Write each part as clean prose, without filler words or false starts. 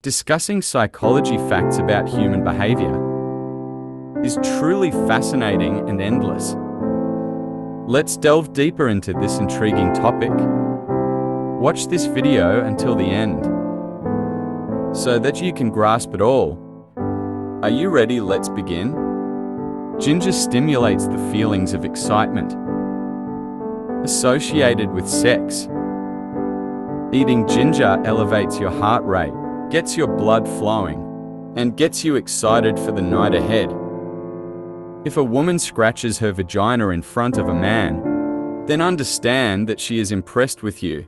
Discussing psychology facts about human behavior is truly fascinating and endless. Let's delve deeper into this intriguing topic. Watch this video until the end so that you can grasp it all. Are you ready? Let's begin. Ginger stimulates the feelings of excitement associated with sex. Eating ginger elevates your heart rate, gets your blood flowing, and gets you excited for the night ahead. If a woman scratches her vagina in front of a man, then understand that she is impressed with you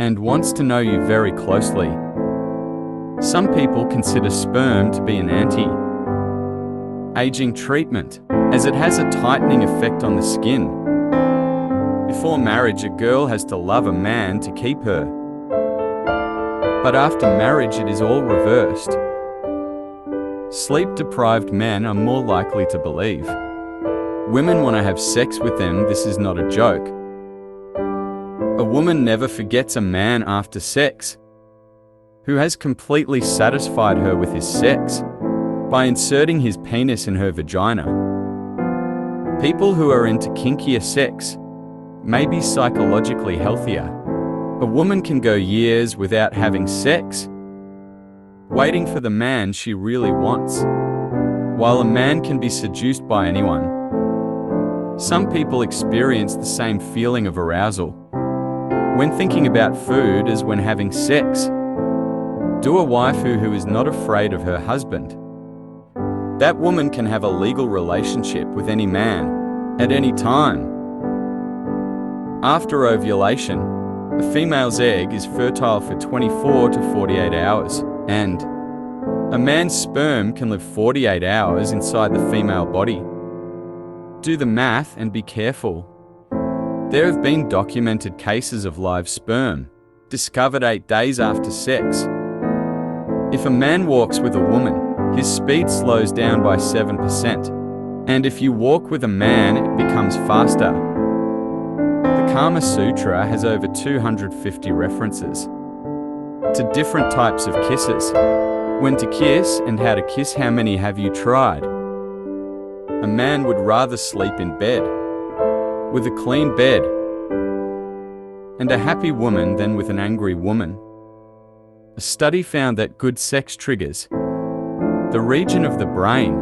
and wants to know you very closely. Some people consider sperm to be an anti-aging treatment, as it has a tightening effect on the skin. Before marriage, a girl has to love a man to keep her. But after marriage, it is all reversed. Sleep-deprived men are more likely to believe women want to have sex with them. This is not a joke. A woman never forgets a man after sex who has completely satisfied her with his sex by inserting his penis in her vagina. People who are into kinkier sex may be psychologically healthier. A woman can go years without having sex, waiting for the man she really wants, while a man can be seduced by anyone. Some people experience the same feeling of arousal when thinking about food as when having sex. Do a waifu who is not afraid of her husband. That woman can have a legal relationship with any man at any time. After ovulation, a female's egg is fertile for 24 to 48 hours, and a man's sperm can live 48 hours inside the female body. Do the math and be careful. There have been documented cases of live sperm discovered 8 days after sex. If a man walks with a woman, his speed slows down by 7%, and if you walk with a man, it becomes faster. The Kama Sutra has over 250 references to different types of kisses. When to kiss and how to kiss. How many have you tried? A man would rather sleep in bed with a clean bed and a happy woman than with an angry woman. A study found that good sex triggers the region of the brain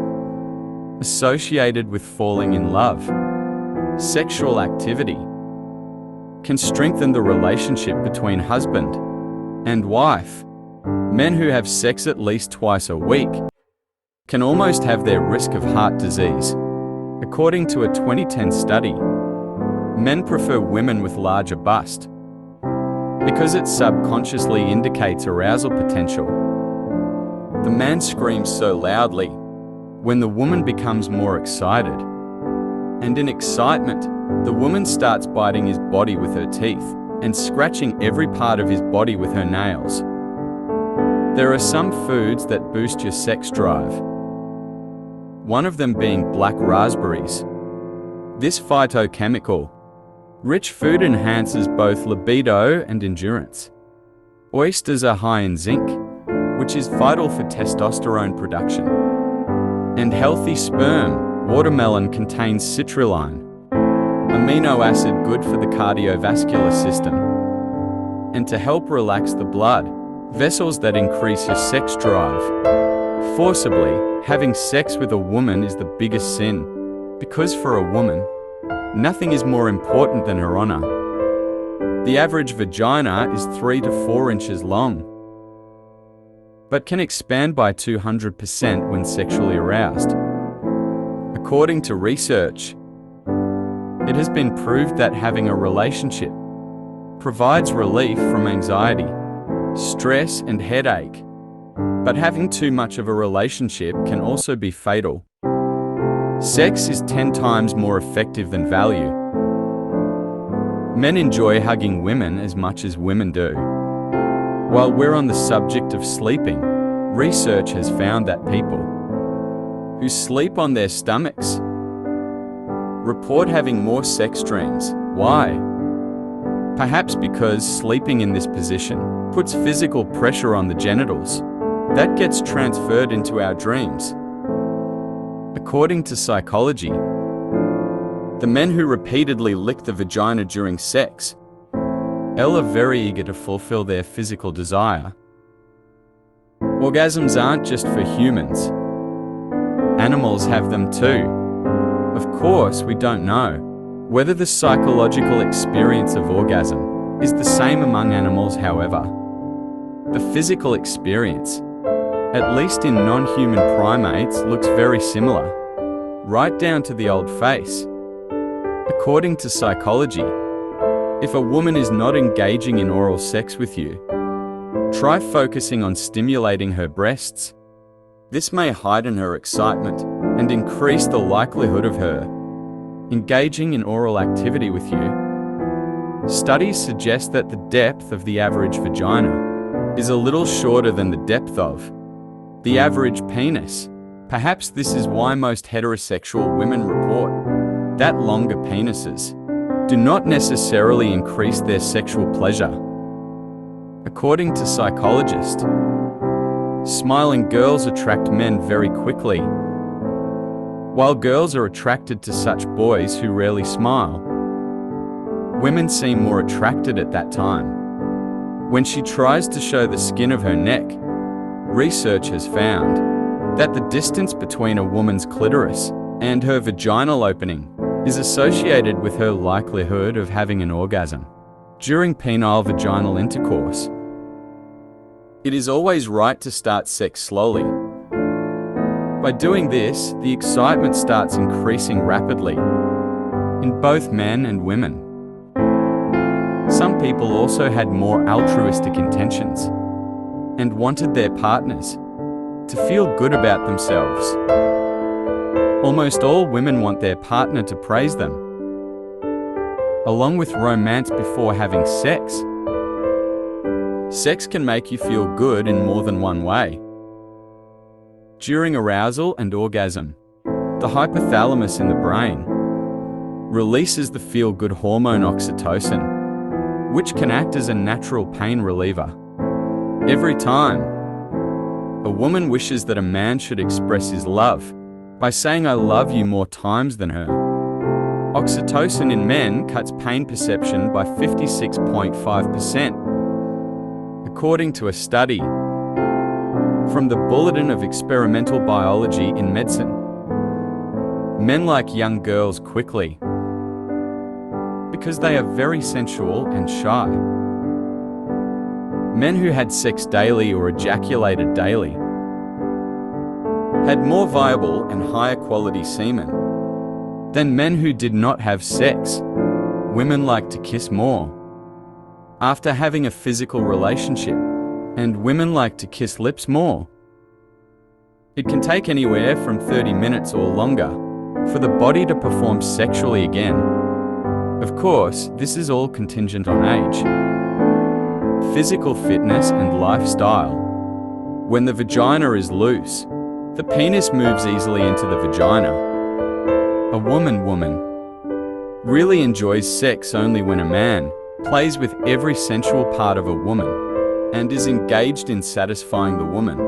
associated with falling in love. Sexual activity can strengthen the relationship between husband and wife. Men who have sex at least twice a week can almost have their risk of heart disease. According to a 2010 study, men prefer women with larger bust because it subconsciously indicates arousal potential. The man screams so loudly when the woman becomes more excited. And in excitement, the woman starts biting his body with her teeth and scratching every part of his body with her nails. There are some foods that boost your sex drive, one of them being black raspberries. This phytochemical-rich food enhances both libido and endurance. Oysters are high in zinc, which is vital for testosterone production. And healthy sperm. Watermelon contains citrulline, amino acid good for the cardiovascular system, and to help relax the blood vessels that increase your sex drive. Forcibly having sex with a woman is the biggest sin, because for a woman, nothing is more important than her honor. The average vagina is 3 to 4 inches long, but can expand by 200% when sexually aroused. According to research, it has been proved that having a relationship provides relief from anxiety, stress, and headache. But having too much of a relationship can also be fatal. Sex is 10 times more effective than value. Men enjoy hugging women as much as women do. While we're on the subject of sleeping, research has found that people who sleep on their stomachs report having more sex dreams. Why? Perhaps because sleeping in this position puts physical pressure on the genitals, that gets transferred into our dreams. According to psychology, the men who repeatedly lick the vagina during sex are very eager to fulfill their physical desire. Orgasms aren't just for humans. Animals have them too. Of course, we don't know whether the psychological experience of orgasm is the same among animals, however. The physical experience, at least in non-human primates, looks very similar, right down to the old face. According to psychology, if a woman is not engaging in oral sex with you, try focusing on stimulating her breasts. This may heighten her excitement and increase the likelihood of her engaging in oral activity with you. Studies suggest that the depth of the average vagina is a little shorter than the depth of the average penis. Perhaps this is why most heterosexual women report that longer penises do not necessarily increase their sexual pleasure. According to psychologists, smiling girls attract men very quickly, while girls are attracted to such boys who rarely smile. Women seem more attracted at that time. When she tries to show the skin of her neck, research has found that the distance between a woman's clitoris and her vaginal opening is associated with her likelihood of having an orgasm during penile vaginal intercourse. It is always right to start sex slowly. By doing this, the excitement starts increasing rapidly in both men and women. Some people also had more altruistic intentions and wanted their partners to feel good about themselves. Almost all women want their partner to praise them. Along with romance before having sex, sex can make you feel good in more than one way. During arousal and orgasm, the hypothalamus in the brain releases the feel-good hormone oxytocin, which can act as a natural pain reliever. Every time a woman wishes that a man should express his love by saying "I love you" more times than her, oxytocin in men cuts pain perception by 56.5%. According to a study from the Bulletin of Experimental Biology in Medicine, men like young girls quickly because they are very sensual and shy. Men who had sex daily or ejaculated daily had more viable and higher quality semen than men who did not have sex. Women like to kiss more after having a physical relationship, and women like to kiss lips more. It can take anywhere from 30 minutes or longer for the body to perform sexually again. Of course, this is all contingent on age, physical fitness and lifestyle. When the vagina is loose, the penis moves easily into the vagina. A woman really enjoys sex only when a man plays with every sensual part of a woman and is engaged in satisfying the woman.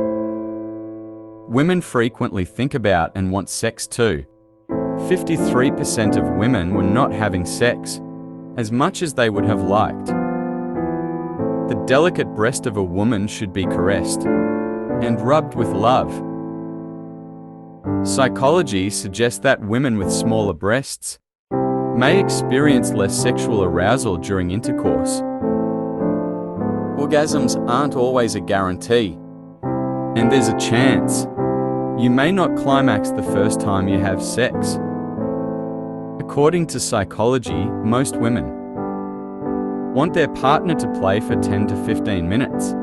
Women frequently think about and want sex too. 53% of women were not having sex as much as they would have liked. The delicate breast of a woman should be caressed and rubbed with love. Psychology suggests that women with smaller breasts may experience less sexual arousal during intercourse. Orgasms aren't always a guarantee, and there's a chance you may not climax the first time you have sex. According to psychology, most women want their partner to play for 10 to 15 minutes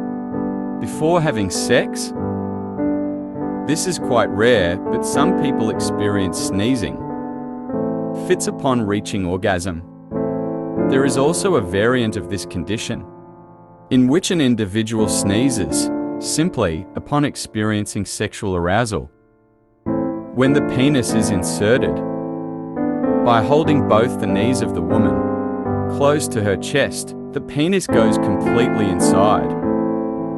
before having sex. This is quite rare, but some people experience sneezing fits upon reaching orgasm. There is also a variant of this condition, in which an individual sneezes simply upon experiencing sexual arousal. When the penis is inserted, by holding both the knees of the woman close to her chest, the penis goes completely inside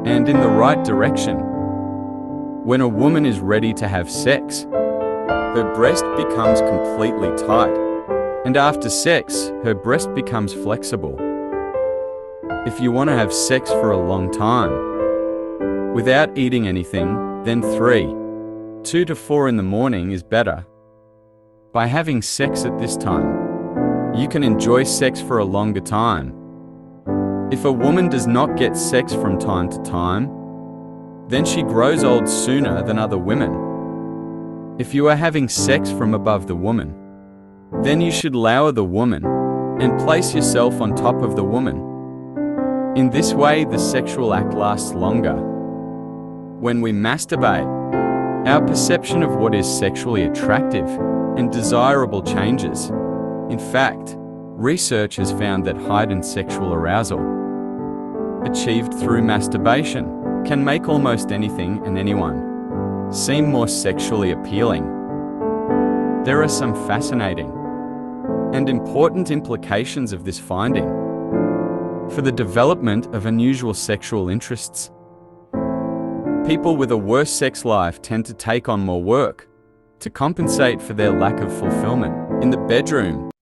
and in the right direction. When a woman is ready to have sex, her breast becomes completely tight, and after sex, her breast becomes flexible. If you want to have sex for a long time, without eating anything, then 2 to 4 in the morning is better. By having sex at this time, you can enjoy sex for a longer time. If a woman does not get sex from time to time, then she grows old sooner than other women. If you are having sex from above the woman, then you should lower the woman and place yourself on top of the woman. In this way, the sexual act lasts longer. When we masturbate, our perception of what is sexually attractive and desirable changes. In fact, research has found that heightened sexual arousal, achieved through masturbation, can make almost anything and anyone seem more sexually appealing. There are some fascinating and important implications of this finding for the development of unusual sexual interests. People with a worse sex life tend to take on more work to compensate for their lack of fulfillment in the bedroom.